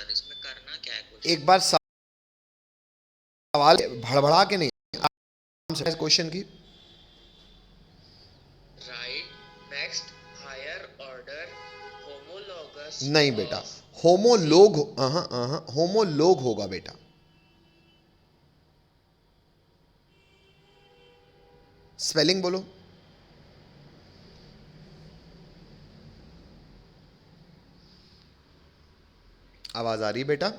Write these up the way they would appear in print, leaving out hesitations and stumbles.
Sir, इसमें करना क्या है क्वेश्चन? एक बार सवाल भड़बड़ा के नहीं, क्वेश्चन की। Write next higher order homologous नहीं बेटा, ऑफ सी। होमोलोग, होमोलोग होगा बेटा। स्पेलिंग बोलो। आवाज आ रही बेटा?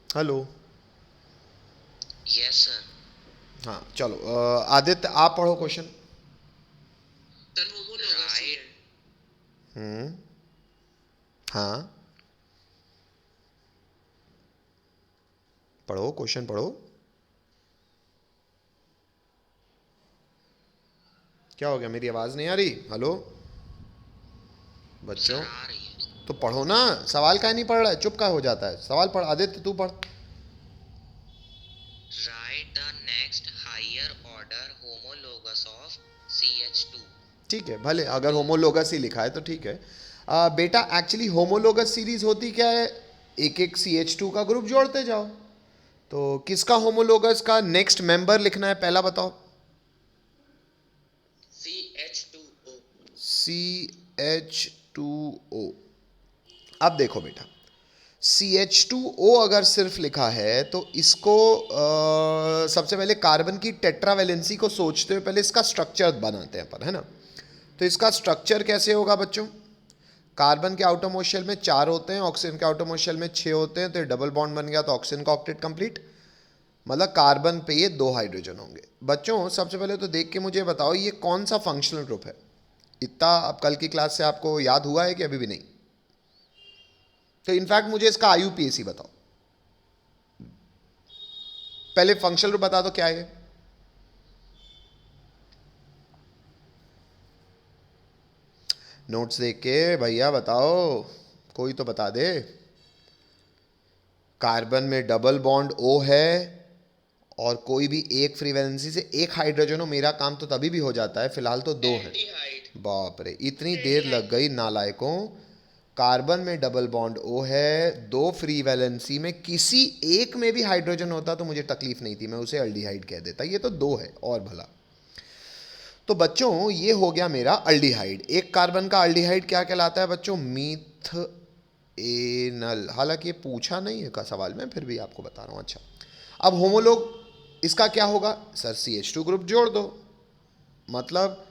हेलो। Yes sir. हाँ चलो, आदित्य आप पढ़ो क्वेश्चन। सर होमोलॉगस ही है। हम्म। हाँ, पढ़ो क्वेश्चन पढ़ो। क्या हो गया, मेरी आवाज नहीं आ रही? हेलो बच्चों, सर आ रही है। तो पढ़ो ना। सवाल का नहीं पढ़ रहा है, चुप का हो जाता है। सवाल पढ़, आदित्य तू पढ़। Write the next higher order homologous of CH2। ठीक है, भले अगर होमोलोगस ही लिखा है तो ठीक है। बेटा एक्चुअली होमोलोगस सीरीज होती क्या है, एक एक CH2 का ग्रुप जोड़ते जाओ। तो किसका होमोलोगस का नेक्स्ट मेंबर लिखना है पहला बताओ। CH2O। CH2O। अब देखो बेटा, CH2O अगर सिर्फ लिखा है तो इसको सबसे पहले कार्बन की टेट्रावैलेंसी को सोचते हुए पहले इसका स्ट्रक्चर बनाते हैं अपन, है ना। तो इसका स्ट्रक्चर कैसे होगा बच्चों? कार्बन के आउटर मोस्ट शेल में 4 होते हैं, ऑक्सीजन के आउटर मोस्ट शेल में 6 होते हैं, तो ये डबल बॉन्ड बन गया, तो ऑक्सीजन का ऑक्टेट कंप्लीट। मतलब कार्बन पे ये 2 हाइड्रोजन होंगे। बच्चों सबसे पहले तो देख के मुझे बताओ ये कौन सा फंक्शनल ग्रुप है। इतना अब कल की क्लास से आपको याद हुआ है कि अभी भी नहीं? तो इनफैक्ट मुझे इसका IUPAC बताओ। पहले फंक्शनल ग्रुप बता दो क्या है। नोट्स देख के भैया बताओ, कोई तो बता दे। कार्बन में डबल बॉन्ड O है और कोई भी एक फ्री वैलेंसी से एक हाइड्रोजन हो, मेरा काम तो तभी भी हो जाता है, फिलहाल तो 2 है। एल्डिहाइड। बाप रे, इतनी देर लग गई नालायकों। कार्बन में डबल बॉन्ड O है, 2 फ्री वैलेंसी में किसी एक में भी हाइड्रोजन होता तो मुझे तकलीफ नहीं थी, मैं उसे अल्डिहाइड कह देता। ये तो 2 है और भला। तो बच्चों ये हो गया मेरा अल्डिहाइड। एक कार्बन का अल्डिहाइड क्या कहलाता है बच्चों? Myth anal. हालांकि ये पूछा नहीं है का सवाल में, फिर भी आपको बता रहा हूँ। अच्छा, अब होमोलोग इसका क्या होगा सर? CH2 ग्रुप जोड़ दो। मतलब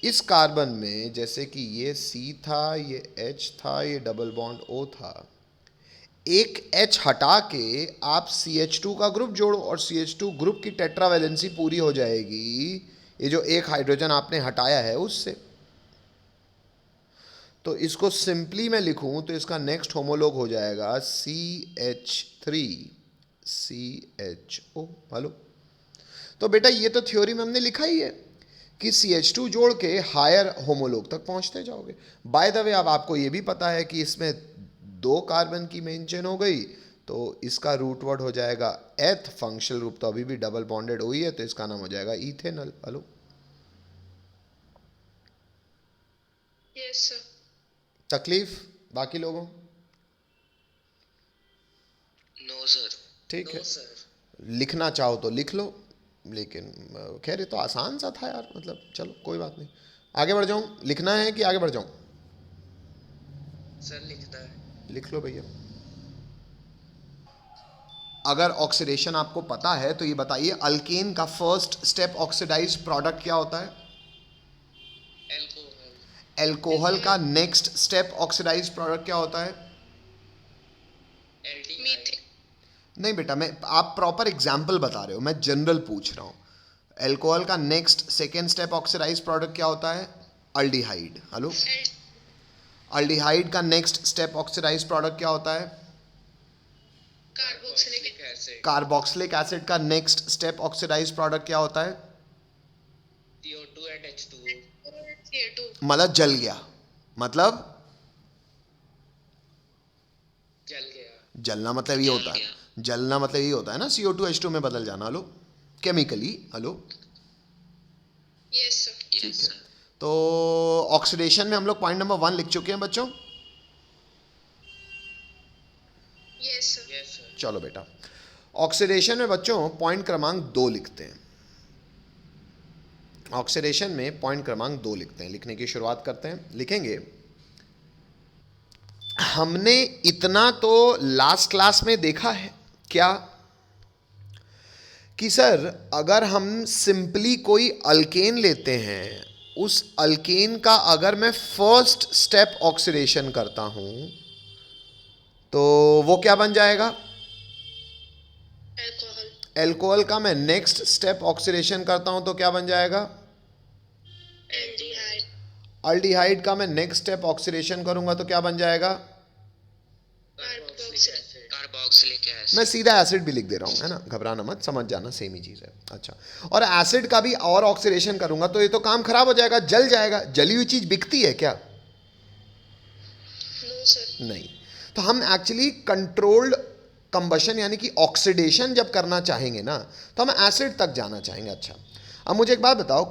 इस कार्बन में जैसे कि ये C था, ये H था, ये डबल बॉन्ड O था, एक H हटा के आप CH2 का ग्रुप जोड़ो और CH2 ग्रुप की टेट्रावैलेंसी पूरी हो जाएगी, ये जो एक हाइड्रोजन आपने हटाया है उससे। तो इसको सिंपली मैं लिखूं तो इसका नेक्स्ट होमोलोग हो जाएगा CH3CHO। हेलो। तो बेटा ये तो थ्योरी में हमने लिखा ही है कि CH2 जोड़ के हायर होमोलोग तक पहुंचते जाओगे। बाय द वे अब आपको ये भी पता है कि इसमें 2 कार्बन की मेन चेन हो गई, तो इसका रूट वर्ड हो जाएगा एथ। फंक्शनल ग्रुप तो अभी भी डबल बॉन्डेड हुई है, तो इसका नाम हो जाएगा इथेनॉल। हेलो। Yes sir. तकलीफ बाकी लोगों? No sir. ठीक नो है, सर। लिखना चाहो तो लिख लो, लेकिन खैर ये तो आसान सा था यार, मतलब चलो कोई बात नहीं। आगे बढ़ जाऊं, लिखना है कि आगे बढ़ जाऊं? सर लिखता है। लिख लो भैया। अगर ऑक्सीडेशन आपको पता है तो ये बताइए, अल्केन का फर्स्ट स्टेप ऑक्सीडाइज प्रोडक्ट क्या होता है? एल्कोहल। एल्कोहल का नेक्स्ट स्टेप ऑक्सीडाइज प्रोडक्ट क्या होता है? एल्डिहाइड। नहीं बेटा, मैं आप प्रॉपर एग्जाम्पल बता रहे हो, मैं जनरल पूछ रहा हूँ। एल्कोहल का next second step oxidize product क्या होता है? अल्डिहाइड। हेलो। अल्डिहाइड का नेक्स्ट स्टेप ऑक्सीडाइज प्रोडक्ट क्या होता है? Carboxylic acid. कार्बोक्सिलिक एसिड का नेक्स्ट स्टेप ऑक्सीडाइज प्रोडक्ट क्या होता है? CO2 and H2O। CO2। मतलब जल गया, मतलब जल गया। जलना मतलब ये होता है, जलना मतलब ये होता है ना, CO2H2 में बदल जाना। Hello, chemically. Hello. Yes sir. ठीक है, तो ऑक्सीडेशन में हम लोग पॉइंट नंबर 1 लिख चुके हैं बच्चों। Yes sir. Yes sir. चलो बेटा, ऑक्सीडेशन में बच्चों पॉइंट क्रमांक 2 लिखते हैं। ऑक्सीडेशन में पॉइंट क्रमांक 2 लिखते हैं। लिखने की शुरुआत करते हैं। लिखेंगे, हमने इतना तो लास्ट क्लास में देखा है क्या कि सर अगर हम सिंपली कोई अल्केन लेते हैं, उस अल्केन का अगर मैं फर्स्ट स्टेप ऑक्सीडेशन करता हूं तो वो क्या बन जाएगा? अल्कोहल। एल्कोहल का मैं नेक्स्ट स्टेप ऑक्सीडेशन करता हूं तो क्या बन जाएगा? एल्डिहाइड। अल्डिहाइड का मैं नेक्स्ट स्टेप ऑक्सीडेशन करूंगा तो क्या बन जाएगा? Carboxylic acid. मैं सीधा एसिड भी लिख दे रहा हूँ, है ना, घबराना मत, समझ जाना, सेम ही चीज़ है। अच्छा, और एसिड का भी और ऑक्सीडेशन करूंगा तो ये तो काम खराब हो जाएगा, जल जाएगा। जली हुई चीज़ बिकती है क्या? No sir. नहीं। तो हम एक्चुअली कंट्रोल्ड कंबशन यानी कि ऑक्सीडेशन जब करना चाहेंगे ना तो हम एसिड तक जाना चाहेंगे। अच्छा, अब मुझे एक बात बताओ,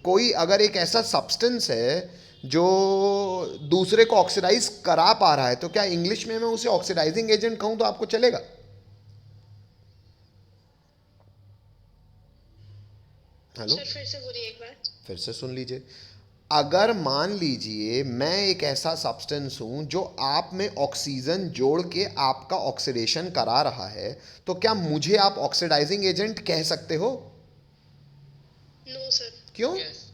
कोई अगर एक ऐसा सब्सटेंस है जो दूसरे को ऑक्सीडाइज करा पा रहा है तो क्या इंग्लिश में मैं उसे ऑक्सीडाइजिंग एजेंट कहूं तो आपको चलेगा? हेलो, सर फिर से बोलिए एक बार। फिर से सुन लीजिए। अगर मान लीजिए मैं एक ऐसा सब्सटेंस हूं जो आप में ऑक्सीजन जोड़ के आपका ऑक्सीडेशन करा रहा है तो क्या मुझे आप ऑक्सीडाइजिंग एजेंट कह सकते हो? No sir. क्यों? यस।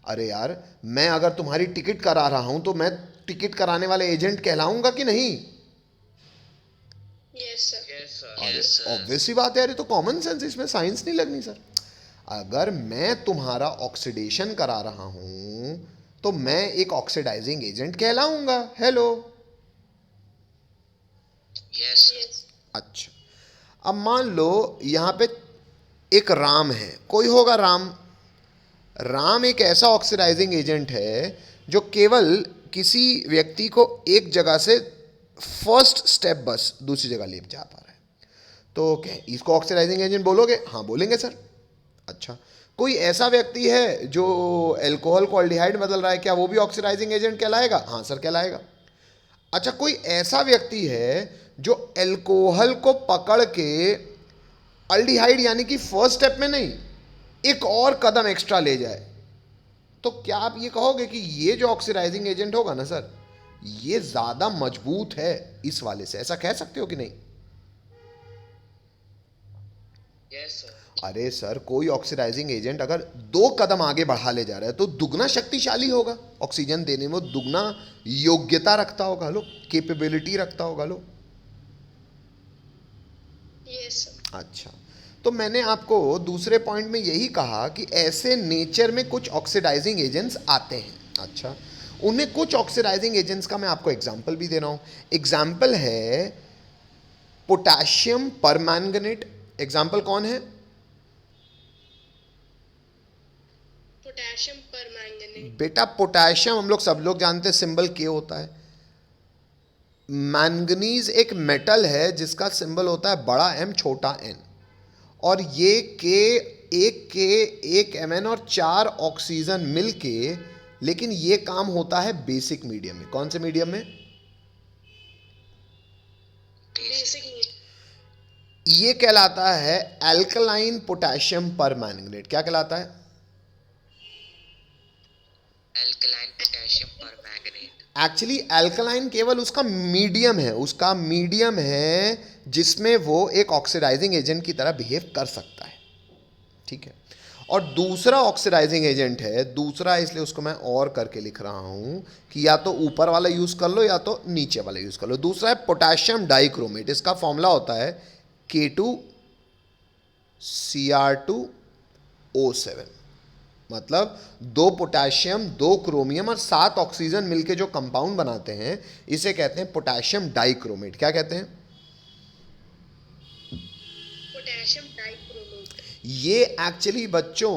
अरे यार, मैं अगर तुम्हारी टिकट करा रहा हूं तो मैं टिकट कराने वाले एजेंट कहलाऊंगा कि नहीं? Yes sir. Yes sir. अरे यस सर। ऑब्वियस सी बात है यार, ये तो कॉमन सेंस, इसमें साइंस नहीं लगनी सर। अगर मैं तुम्हारा ऑक्सीडेशन करा रहा हूं तो मैं एक ऑक्सीडाइजिंग एजेंट कहलाऊंगा। हेलो। Yes sir. यस। अच्छा, अब मान लो यहां पे एक राम है, कोई होगा राम। राम एक ऐसा ऑक्सीडाइजिंग एजेंट है जो केवल किसी व्यक्ति को एक जगह से फर्स्ट स्टेप बस दूसरी जगह ले जा पा रहा है, तो क्या इसको ऑक्सीडाइजिंग एजेंट बोलोगे? हाँ बोलेंगे सर। अच्छा, कोई ऐसा व्यक्ति है जो एल्कोहल को अल्डिहाइड में बदल रहा है, क्या वो भी ऑक्सीडाइजिंग एजेंट कहलाएगा? हाँ सर कहलाएगा। अच्छा, कोई ऐसा व्यक्ति है जो एल्कोहल को पकड़ के अल्डिहाइड यानी कि फर्स्ट स्टेप में नहीं, एक और कदम एक्स्ट्रा ले जाए, तो क्या आप ये कहोगे कि ये जो ऑक्सीडाइजिंग एजेंट होगा ना सर, ये ज्यादा मजबूत है इस वाले से? ऐसा कह सकते हो कि नहीं? Yes sir. अरे सर, कोई ऑक्सीडाइजिंग एजेंट अगर 2 कदम आगे बढ़ा ले जा रहा है तो दुगना शक्तिशाली होगा, ऑक्सीजन देने में दुगना योग्यता रखता होगा, लो कैपेबिलिटी रखता होगा, लो। Yes sir. अच्छा, तो मैंने आपको दूसरे पॉइंट में यही कहा कि ऐसे नेचर में कुछ ऑक्सीडाइजिंग एजेंट्स आते हैं। अच्छा, उन्हें कुछ ऑक्सीडाइजिंग एजेंट्स का मैं आपको एग्जाम्पल भी दे रहा हूं। एग्जाम्पल है पोटेशियम परमैंगनेट। एग्जाम्पल कौन है? Potassium permanganate. बेटा पोटेशियम हम लोग सब लोग जानते हैं, सिंबल के होता है। मैंगनीज एक मेटल है जिसका सिंबल होता है बड़ा एम छोटा एन, और ये एक एम एन और 4 ऑक्सीजन मिलके, लेकिन ये काम होता है बेसिक मीडियम में। कौन से मीडियम में? Basic need. ये कहलाता है एल्कलाइन पोटेशियम परमैंगनेट। क्या कहलाता है? Alkaline potassium permanganate. Actually alkaline केवल उसका मीडियम है, उसका मीडियम है जिसमें वो एक ऑक्सीडाइजिंग एजेंट की तरह बिहेव कर सकता है, ठीक है। और दूसरा ऑक्सीडाइजिंग एजेंट है, दूसरा इसलिए उसको मैं और करके लिख रहा हूं कि या तो ऊपर वाला यूज कर लो या तो नीचे वाला यूज कर लो। दूसरा है पोटेशियम डाइक्रोमेट। इसका फॉर्मूला होता है K2Cr2O7। मतलब 2 पोटेशियम 2 क्रोमियम और 7 ऑक्सीजन मिलके जो कंपाउंड बनाते हैं इसे कहते हैं पोटेशियम डाइक्रोमेट। क्या कहते हैं? Potassium dichromate. ये एक्चुअली बच्चों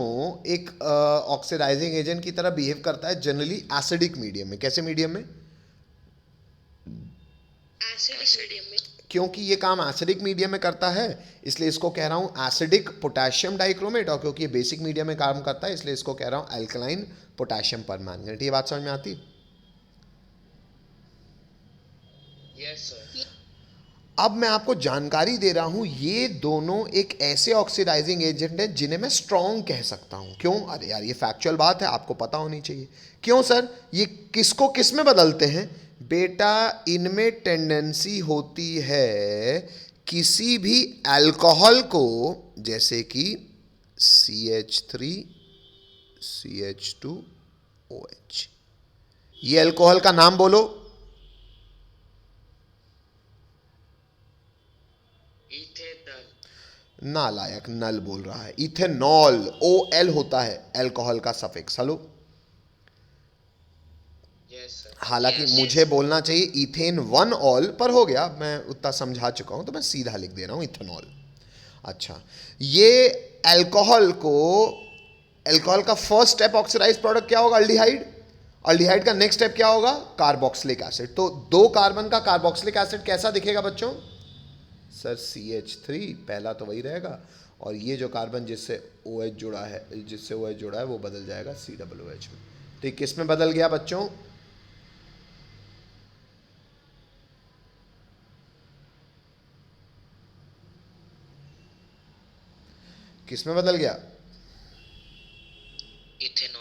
एक ऑक्सीडाइजिंग एजेंट की तरह बिहेव करता है जनरली एसिडिक मीडियम में। कैसे मीडियम में? एसिडिक मीडियम में। क्योंकि ये काम एसिडिक मीडियम में करता है इसलिए इसको कह रहा हूं एसिडिक पोटेशियम डाइक्रोमेट, और क्योंकि ये बेसिक मीडियम में काम करता है इसलिए इसको कह रहा हूं एल्कलाइन पोटेशियम परमैंगनेट। ये बात समझ में आती? Yes sir. अब मैं आपको जानकारी दे रहा हूं, ये दोनों एक ऐसे ऑक्सीडाइजिंग एजेंट हैं जिन्हें मैं स्ट्रॉन्ग कह सकता हूं। क्यों? अरे यार ये फैक्चुअल बात है, आपको पता होनी चाहिए। क्यों सर? ये किसको किस में बदलते हैं? बेटा इनमें टेंडेंसी होती है किसी भी अल्कोहल को, जैसे कि CH3 CH2OH, ये अल्कोहल का नाम बोलो। इथेनॉल। नालायक, नल बोल रहा है। इथेनॉल, OL होता है अल्कोहल का सफिक्स। Hello, yes sir. हालांकि मुझे बोलना चाहिए इथेन 1 ऑल, पर हो गया, मैं उतना समझा चुका हूं तो मैं सीधा लिख दे रहा हूं इथेनॉल। अच्छा, ये अल्कोहल का फर्स्ट स्टेप ऑक्सीडाइज प्रोडक्ट क्या होगा? अल्डिहाइड। अल्डिहाइड का नेक्स्ट स्टेप क्या होगा? Carboxylic acid. तो 2 कार्बन का कार्बोक्सिलिक एसिड कैसा दिखेगा बच्चों? सर CH3 पहला तो वही रहेगा, और ये जो कार्बन जिससे OH जुड़ा है वो बदल जाएगा COOH में। तो ये किस में बदल गया बच्चों? किस में बदल गया? इथेनॉल।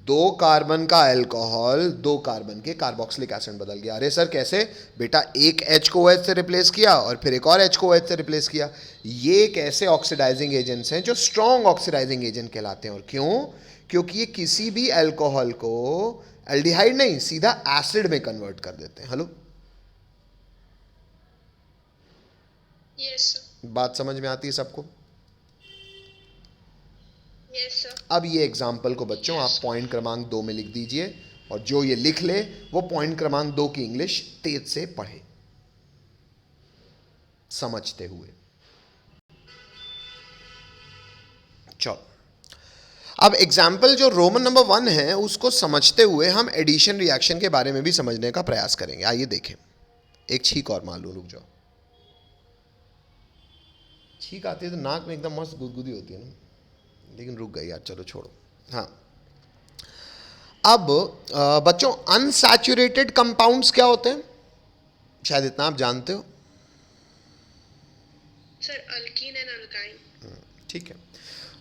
2 कार्बन का अल्कोहल 2 कार्बन के कार्बोक्सिलिक एसिड बदल गया। अरे सर कैसे? बेटा एक H को OH से रिप्लेस किया और फिर एक और H को OH से रिप्लेस किया। ये कैसे ऑक्सीडाइजिंग एजेंट्स हैं जो स्ट्रॉन्ग ऑक्सीडाइजिंग एजेंट कहलाते हैं। और क्यों? क्योंकि ये किसी भी अल्कोहल को एल्डिहाइड नहीं, सीधा एसिड में कन्वर्ट कर देते हैं। Hello, yes sir. बात समझ में आती है सबको? Yes sir. अब ये एग्जाम्पल को बच्चों आप पॉइंट क्रमांक 2 में लिख दीजिए, और जो ये लिख ले वो पॉइंट क्रमांक 2 की इंग्लिश तेज से पढ़े समझते हुए। चलो, अब एग्जाम्पल जो रोमन नंबर 1 है उसको समझते हुए हम एडिशन रिएक्शन के बारे में भी समझने का प्रयास करेंगे। आइए देखें। एक छींक और मार लो, रुक जाओ। छींक आती है तो नाक में एकदम मस्त गुदगुदी होती है ना, लेकिन रुक गई यार, चलो छोड़ो। हाँ, अब बच्चों अनसैचुरेटेड कंपाउंड्स क्या होते हैं? शायद इतना आप जानते हो। Sir alkyne and alkyne. ठीक है,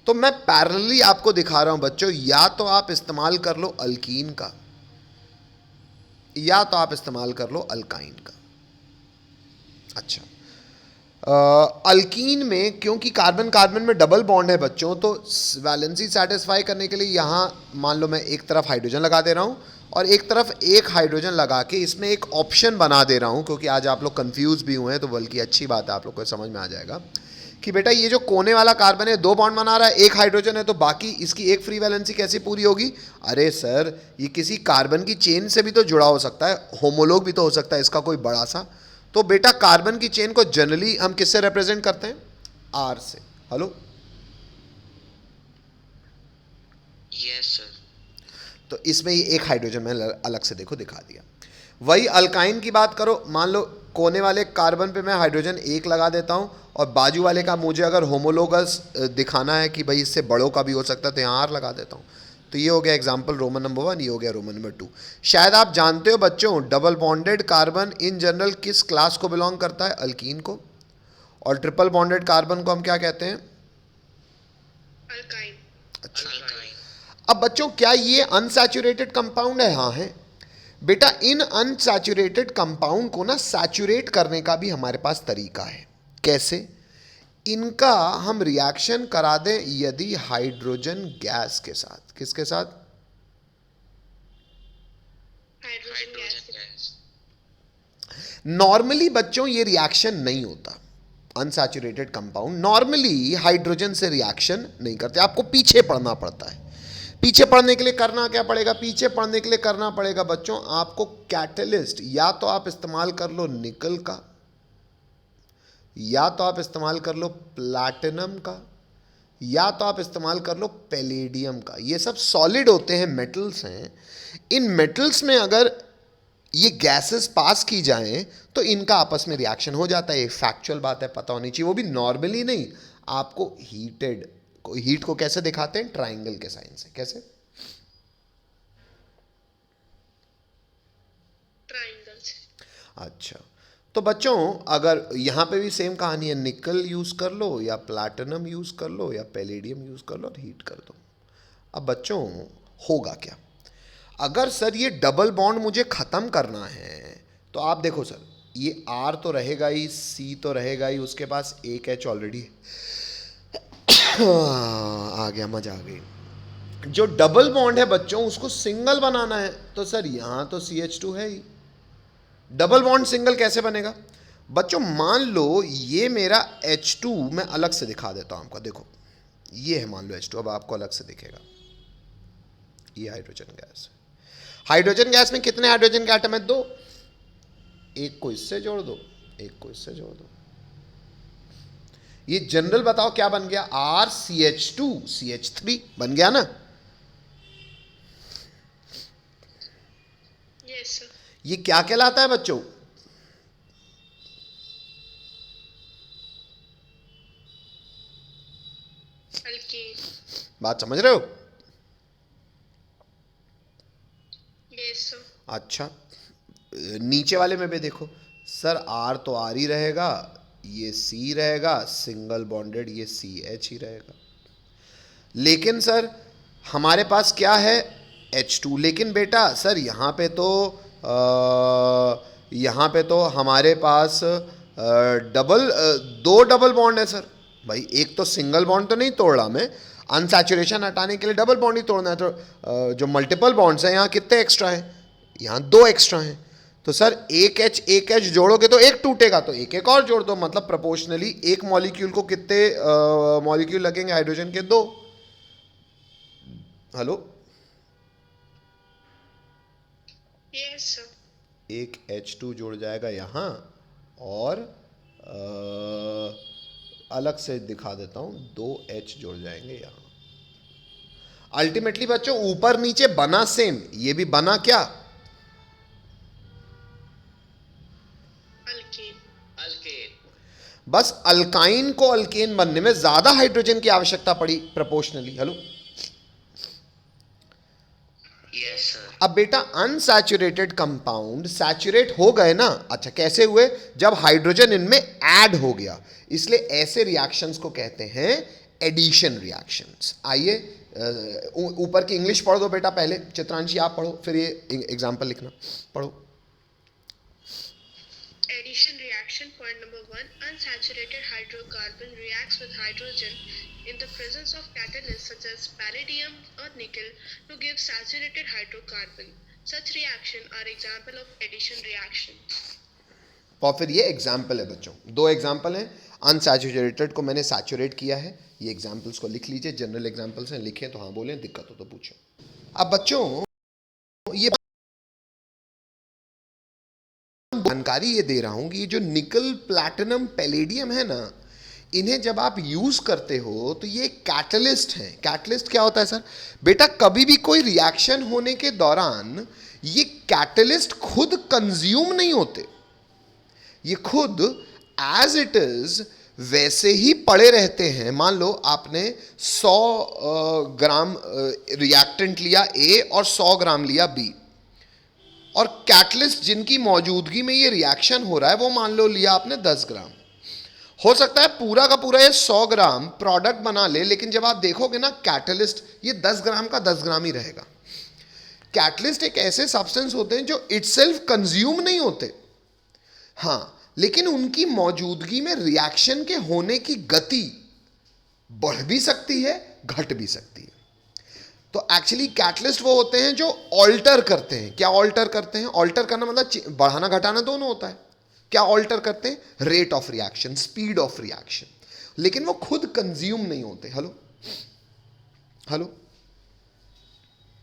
तो मैं पैरेलली आपको दिखा रहा हूं बच्चों, या तो आप इस्तेमाल कर लो अल्कीन का या तो आप इस्तेमाल कर लो अल्काइन का। अच्छा, अल्कीन में क्योंकि कार्बन कार्बन में डबल बॉन्ड है बच्चों, तो वैलेंसी सेटिस्फाई करने के लिए यहाँ मान लो मैं एक तरफ हाइड्रोजन लगा दे रहा हूँ और एक तरफ एक हाइड्रोजन लगा के इसमें एक ऑप्शन बना दे रहा हूँ, क्योंकि आज आप लोग कंफ्यूज भी हुए हैं, तो बल्कि अच्छी बात है, आप लोग को समझ में आ जाएगा कि बेटा ये जो कोने वाला कार्बन है 2 बॉन्ड बना रहा है, एक हाइड्रोजन है, तो बाकी इसकी एक फ्री वैलेंसी कैसे पूरी होगी? अरे सर ये किसी कार्बन की चेन से भी तो जुड़ा हो सकता है, होमोलोग भी तो हो सकता है इसका कोई बड़ा सा। तो बेटा कार्बन की चेन को जनरली हम किससे रिप्रेजेंट करते हैं? R से। Hello, yes sir. तो इसमें ये एक हाइड्रोजन मैंने अलग से देखो दिखा दिया। वही अल्काइन की बात करो, मान लो कोने वाले कार्बन पे मैं हाइड्रोजन 1 लगा देता हूं और बाजू वाले का मुझे अगर होमोलोगस दिखाना है कि भाई इससे बड़ों का भी हो सकता है तो यहाँ R लगा देता हूं। तो ये हो गया एग्जाम्पल रोमन नंबर 1, ये हो गया रोमन नंबर 2। शायद आप जानते हो बच्चों double bonded carbon in general किस क्लास को बिलोंग करता है? अल्कीन को। और ट्रिपल बॉन्डेड कार्बन को हम क्या कहते हैं? अल्काइन। अच्छा, अल्काइन। अब बच्चों क्या ये अनसैचुरेटेड कंपाउंड है? हाँ है बेटा। इन अनसैचुरेटेड कंपाउंड को ना सैचुरेट करने का भी हमारे पास तरीका है। कैसे? इनका हम रिएक्शन करा दें यदि हाइड्रोजन गैस के साथ। किसके साथ? Hydrogen hydrogen gas. Gas. Normally बच्चों ये रिएक्शन नहीं होता। अनसैचुरेटेड कंपाउंड नॉर्मली हाइड्रोजन से रिएक्शन नहीं करते, आपको पीछे पड़ना पड़ता है। पीछे पड़ने के लिए करना क्या पड़ेगा? पीछे पड़ने के लिए करना पड़ेगा बच्चों आपको कैटलिस्ट, या तो आप इस्तेमाल कर लो निकल का, या तो आप इस्तेमाल कर लो प्लैटिनम का, या तो आप इस्तेमाल कर लो पैलेडियम का। ये सब सॉलिड होते हैं, मेटल्स हैं। इन मेटल्स में अगर ये गैसेस पास की जाएं तो इनका आपस में रिएक्शन हो जाता है। ये फैक्चुअल बात है, पता होनी चाहिए, वो भी नॉर्मली नहीं। आपको हीट को कैसे दिखाते हैं? ट्राइंगल के साइन से। कैसे? ट्राइंगल से। अच्छा, तो बच्चों अगर यहाँ पे भी सेम कहानी है, निकल यूज़ कर लो या प्लैटिनम यूज़ कर लो या पैलेडियम यूज़ कर लो और हीट कर दो। अब बच्चों होगा क्या अगर सर ये डबल बॉन्ड मुझे ख़त्म करना है? तो आप देखो सर, ये R तो रहेगा ही, C तो रहेगा ही, उसके पास एक H ऑलरेडी आ गया, मजा आ गई। जो डबल बॉन्ड है बच्चों उसको सिंगल बनाना है, तो सर यहाँ तो CH2 है ही, डबल बॉन्ड सिंगल कैसे बनेगा? बच्चों मान लो ये मेरा H2, मैं अलग से दिखा देता हूँ आपको, देखो ये है मान लो H2, अब आपको अलग से दिखेगा, ये हाइड्रोजन गैस है। हाइड्रोजन गैस में कितने हाइड्रोजन के एटम है? 2। एक को इससे जोड़ दो, एक को इससे जोड़ दो, ये जनरल बताओ क्या बन गया? RCH2 CH3 बन गया ना? Yes, sir. ये क्या कहलाता है बच्चों? Alkane. बात समझ रहे हो? Yes, sir. अच्छा, नीचे वाले में भी देखो सर, R तो R ही रहेगा, ये C रहेगा, सिंगल बॉन्डेड ये CH ही रहेगा। लेकिन सर हमारे पास क्या है? H2। लेकिन बेटा सर यहाँ पे तो हमारे पास दो डबल बॉन्ड है सर। भाई एक तो सिंगल बॉन्ड तो नहीं तोड़ रहा मैं, अनसैचुरेशन हटाने के लिए डबल बॉन्ड ही तोड़ना है। तो जो मल्टीपल बॉन्ड्स हैं यहाँ कितने एक्स्ट्रा हैं? यहाँ 2 एक्स्ट्रा हैं। तो सर एक एच जोड़ोगे तो एक टूटेगा, तो एक और जोड़ दो, मतलब प्रोपोर्शनली एक मॉलिक्यूल को कितने मॉलिक्यूल लगेंगे हाइड्रोजन के? 2। Hello, Yes, sir. एक H2 जुड़ जाएगा यहाँ, और अलग से दिखा देता हूँ, 2 H जुड़ जाएंगे यहाँ। अल्टीमेटली बच्चों ऊपर नीचे बना सेम, ये भी बना क्या? Alkane. अल्केन। बस अल्काइन को अल्केन बनने में ज्यादा हाइड्रोजन की आवश्यकता पड़ी प्रोपोर्शनली। Hello, yes sir. अब बेटा अनसैचुरेटेड कंपाउंड सैचुरेट हो गए ना? अच्छा, कैसे हुए? जब हाइड्रोजन इनमें ऐड हो गया, इसलिए ऐसे रिएक्शंस को कहते हैं एडिशन रिएक्शंस। आइए ऊपर की इंग्लिश पढ़ दो बेटा पहले, चित्रांशी आप पढ़ो, फिर ये एग्जांपल लिखना, पढ़ो। Addition reaction. Point number 1. Unsaturated hydrocarbon reacts with hydrogen in the presence of catalysts such as palladium or nickel to give saturated hydrocarbon. Such reaction are example of addition reaction. और फिर ये example है बच्चों, 2 example हैं। Unsaturated को मैंने saturate किया है, ये एग्जाम्पल्स को लिख लीजिए, जनरल एग्जाम्पल्स हैं, लिखें तो हाँ बोलें, दिक्कत हो तो पूछो। अब बच्चों ये जानकारी ये दे रहा हूं कि ये जो निकल प्लैटिनम पैलेडियम है ना, इन्हें जब आप यूज करते हो तो ये कैटलिस्ट हैं। कैटलिस्ट क्या होता है सर? बेटा कभी भी कोई रिएक्शन होने के दौरान ये कैटलिस्ट खुद कंज्यूम नहीं होते, ये खुद एज इट इज वैसे ही पड़े रहते हैं। मान लो आपने 100 ग्राम रिएक्टेंट लिया A और 100 ग्राम लिया B, और कैटलिस्ट जिनकी मौजूदगी में ये रिएक्शन हो रहा है वो मान लो लिया आपने 10 ग्राम। हो सकता है पूरा का पूरा ये 100 ग्राम प्रोडक्ट बना ले, लेकिन जब आप देखोगे ना कैटलिस्ट ये 10 ग्राम का 10 ग्राम ही रहेगा। कैटलिस्ट एक ऐसे सब्सटेंस होते हैं जो इटसेल्फ कंज्यूम नहीं होते, हाँ, लेकिन उनकी मौजूदगी में रिएक्शन के होने की गति बढ़ भी सकती है, घट भी सकती है। तो एक्चुअली कैटलिस्ट वो होते हैं जो ऑल्टर करते हैं। क्या ऑल्टर करते हैं? ऑल्टर करना मतलब बढ़ाना घटाना दोनों होता है। क्या ऑल्टर करते हैं? Rate of reaction, speed of reaction, लेकिन वो खुद कंज्यूम नहीं होते। Hello hello,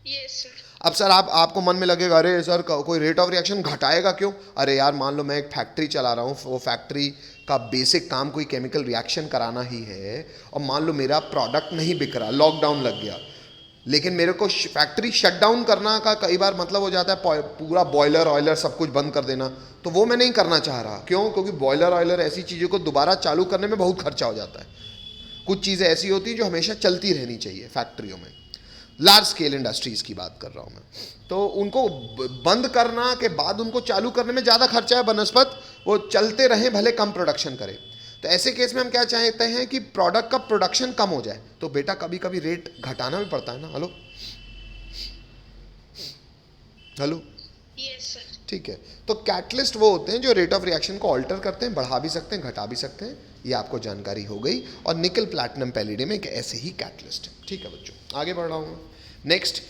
Yes, sir. अब सर आपको मन में लगेगा अरे सर कोई रेट ऑफ रिएक्शन घटाएगा क्यों? अरे यार मान लो मैं एक फैक्ट्री चला रहा हूँ, वो फैक्ट्री का बेसिक काम कोई केमिकल रिएक्शन कराना ही है, और मान लो मेरा प्रोडक्ट नहीं बिक रहा, लॉकडाउन लग गया, लेकिन मेरे को फैक्ट्री शट डाउन करना का कई बार मतलब हो जाता है पूरा बॉयलर ऑयलर सब कुछ बंद कर देना, तो वो मैं नहीं करना चाह रहा। क्यों? क्योंकि बॉयलर ऑयलर ऐसी चीज़ों को दोबारा चालू करने में बहुत खर्चा हो जाता है। कुछ चीज़ें ऐसी होती हैं जो हमेशा चलती रहनी चाहिए फैक्ट्रियों में। लार्ज स्केल इंडस्ट्रीज की बात कर रहा हूं मैं। तो उनको बंद करना के बाद उनको चालू करने में ज़्यादा खर्चा है बनस्पत वो चलते रहें भले कम प्रोडक्शन करें। तो ऐसे केस में हम क्या चाहते हैं कि प्रोडक्ट का प्रोडक्शन कम हो जाए, तो बेटा कभी कभी रेट घटाना भी पड़ता है ना। Hello hello, Yes, sir. ठीक है। तो कैटलिस्ट वो होते हैं जो रेट ऑफ रिएक्शन को ऑल्टर करते हैं, बढ़ा भी सकते हैं घटा भी सकते हैं। ये आपको जानकारी हो गई। और निकल प्लैटिनम पैलेडियम एक ऐसे ही कैटलिस्ट है। ठीक है बच्चों, आगे बढ़ रहा हूँ। नेक्स्ट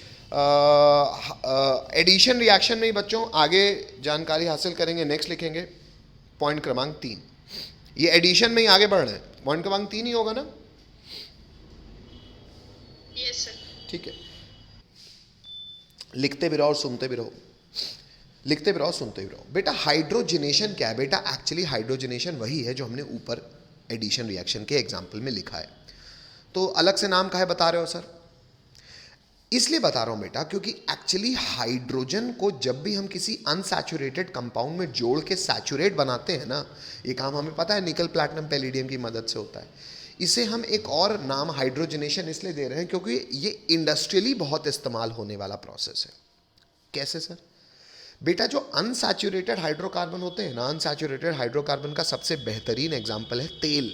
एडिशन रिएक्शन में ही बच्चों आगे जानकारी हासिल करेंगे। नेक्स्ट लिखेंगे पॉइंट क्रमांक 3। ये एडिशन में ही आगे बढ़ रहे हैं, पॉइंट क्रमांक 3 ही होगा ना। Yes, sir. ठीक है, लिखते भी रहो और सुनते भी रहो, लिखते भी रहो सुनते भी रहो। बेटा हाइड्रोजनेशन क्या है? बेटा एक्चुअली हाइड्रोजनेशन वही है जो हमने ऊपर एडिशन रिएक्शन के एग्जाम्पल में लिखा है। तो अलग से नाम काहे बता रहे हो सर? इसलिए बता रहा हूं बेटा क्योंकि एक्चुअली हाइड्रोजन को जब भी हम किसी अनसैचुरेटेड कंपाउंड में जोड़ के सैचुरेट बनाते हैं ना, ये काम हमें पता है निकल प्लैटिनम पैलेडियम की मदद से होता है। इसे हम एक और नाम हाइड्रोजनेशन इसलिए दे रहे हैं क्योंकि ये इंडस्ट्रियली बहुत इस्तेमाल होने वाला प्रोसेस है। कैसे सर? बेटा जो अनसैचुरेटेड हाइड्रोकार्बन होते हैं ना, अनसैचुरेटेड हाइड्रोकार्बन का सबसे बेहतरीन एग्जाम्पल है तेल।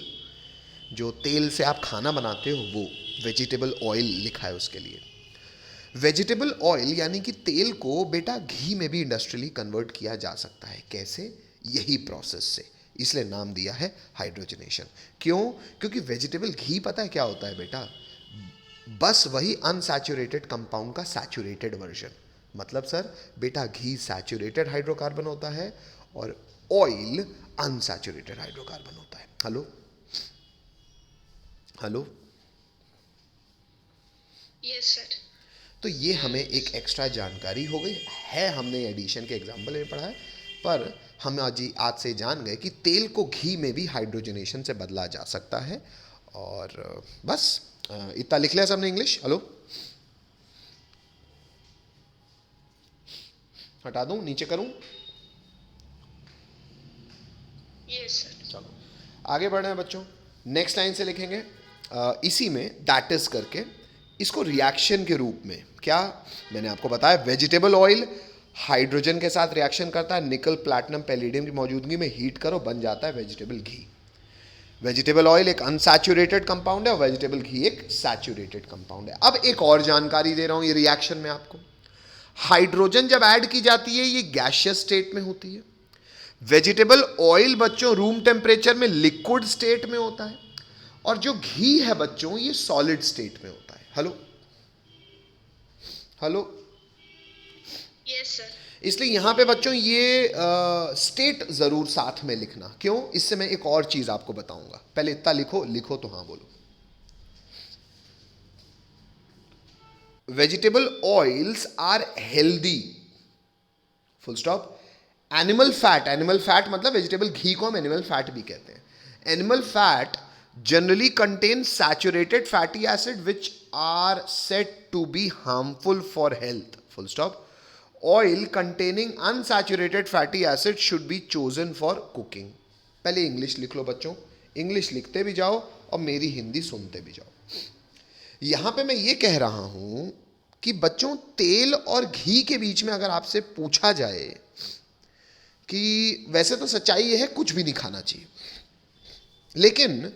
जो तेल से आप खाना बनाते हो वो वेजिटेबल ऑयल लिखा है उसके लिए। वेजिटेबल ऑयल यानी कि तेल को बेटा घी में भी इंडस्ट्रियली कन्वर्ट किया जा सकता है। कैसे? यही प्रोसेस से, इसलिए नाम दिया है हाइड्रोजनेशन। क्यों? क्योंकि वेजिटेबल घी पता है क्या होता है बेटा? बस वही अनसैचुरेटेड कंपाउंड का सैचुरेटेड वर्जन। मतलब सर बेटा घी सैचुरेटेड हाइड्रोकार्बन होता है और ऑयल अनसैचुरेटेड हाइड्रोकार्बन होता है। Hello hello, Yes, sir. तो ये हमें एक एक्स्ट्रा जानकारी हो गई है। हमने एडिशन के एग्जाम्पल में पढ़ा है, पर हम आज से जान गए कि तेल को घी में भी हाइड्रोजनेशन से बदला जा सकता है। और बस इतना लिख लिया सबने इंग्लिश। हेलो, हटा दूं, नीचे करूं? Yes, sir. चलो आगे बढ़ रहे हैं बच्चों। नेक्स्ट लाइन से लिखेंगे इसी में दैट इज करके इसको रिएक्शन के रूप में। क्या मैंने आपको बताया? वेजिटेबल ऑयल हाइड्रोजन के साथ रिएक्शन करता है, निकल प्लैटिनम पैलेडियम की मौजूदगी में हीट करो बन जाता है वेजिटेबल घी। वेजिटेबल ऑयल एक अनसैचुरेटेड कंपाउंड है और वेजिटेबल घी एक सैचुरेटेड कंपाउंड है। अब एक और जानकारी दे रहा हूं ये रिएक्शन में आपको। हाइड्रोजन जब ऐड की जाती है ये गैसियस स्टेट में होती है। वेजिटेबल ऑयल बच्चों रूम टेम्परेचर में लिक्विड स्टेट में होता है और जो घी है बच्चों ये सॉलिड स्टेट में होता है। Hello hello, Yes, sir. इसलिए यहां पे बच्चों ये स्टेट जरूर साथ में लिखना। क्यों? इससे मैं एक और चीज आपको बताऊंगा। पहले इतना लिखो, लिखो तो हाँ बोलो। Vegetable oils are healthy, full stop. Animal fat मतलब वेजिटेबल घी को हम एनिमल फैट भी कहते हैं। Animal fat generally contain saturated fatty acid which are said to be harmful for health, full stop. Oil containing unsaturated fatty acid should be chosen for cooking. पहले English लिख लो बच्चों, English लिखते भी जाओ और मेरी हिंदी सुनते भी जाओ। यहां पे मैं ये कह रहा हूं कि बच्चों तेल और घी के बीच में अगर आपसे पूछा जाए कि वैसे तो सच्चाई ये है कुछ भी नहीं खाना चाहिए, लेकिन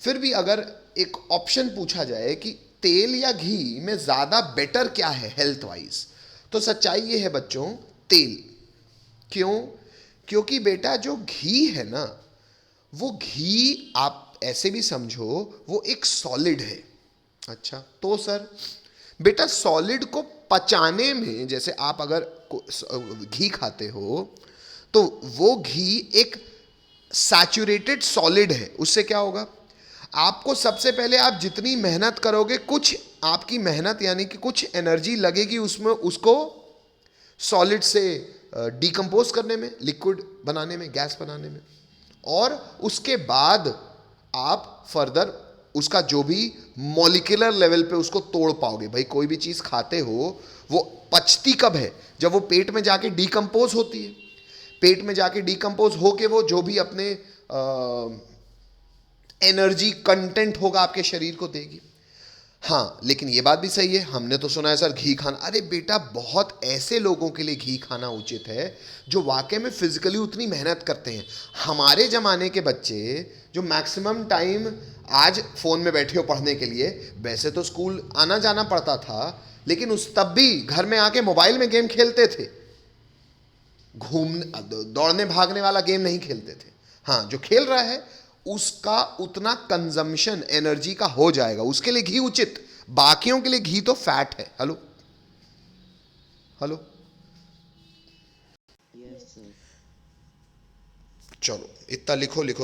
फिर भी अगर एक ऑप्शन पूछा जाए कि तेल या घी में ज़्यादा बेटर क्या है हेल्थ वाइज, तो सच्चाई ये है बच्चों तेल। क्यों? क्योंकि बेटा जो घी है ना, वो घी आप ऐसे भी समझो वो एक सॉलिड है। अच्छा तो सर बेटा सॉलिड को पचाने में, जैसे आप अगर घी खाते हो तो वो घी एक सैचुरेटेड सॉलिड है। उससे क्या होगा? आपको सबसे पहले आप जितनी मेहनत करोगे कुछ आपकी मेहनत यानी कि कुछ एनर्जी लगेगी उसमें, उसको सॉलिड से डिकम्पोज करने में, लिक्विड बनाने में, गैस बनाने में, और उसके बाद आप फर्दर उसका जो भी मॉलिक्यूलर लेवल पे उसको तोड़ पाओगे। भाई कोई भी चीज़ खाते हो वो पचती कब है? जब वो पेट में जाके डिकम्पोज होती है। पेट में जाके डिकम्पोज होके वो जो भी अपने एनर्जी कंटेंट होगा आपके शरीर को देगी। हाँ, लेकिन ये बात भी सही है, हमने तो सुना है सर घी खाना, अरे बेटा बहुत ऐसे लोगों के लिए घी खाना उचित है जो वाकई में फिजिकली उतनी मेहनत करते हैं। हमारे ज़माने के बच्चे जो मैक्सिमम टाइम आज फ़ोन में बैठे हो पढ़ने के लिए, वैसे तो स्कूल आना जाना पड़ता था, लेकिन उस तब भी घर में आके मोबाइल में गेम खेलते थे, घूमने दौड़ने भागने वाला गेम नहीं खेलते थे। हाँ, जो खेल रहा है उसका उतना कंजम्पशन एनर्जी का हो जाएगा, उसके लिए घी उचित, बाकियों के लिए घी तो फैट है। Hello hello, Yes, sir. चलो इतना लिखो लिखो।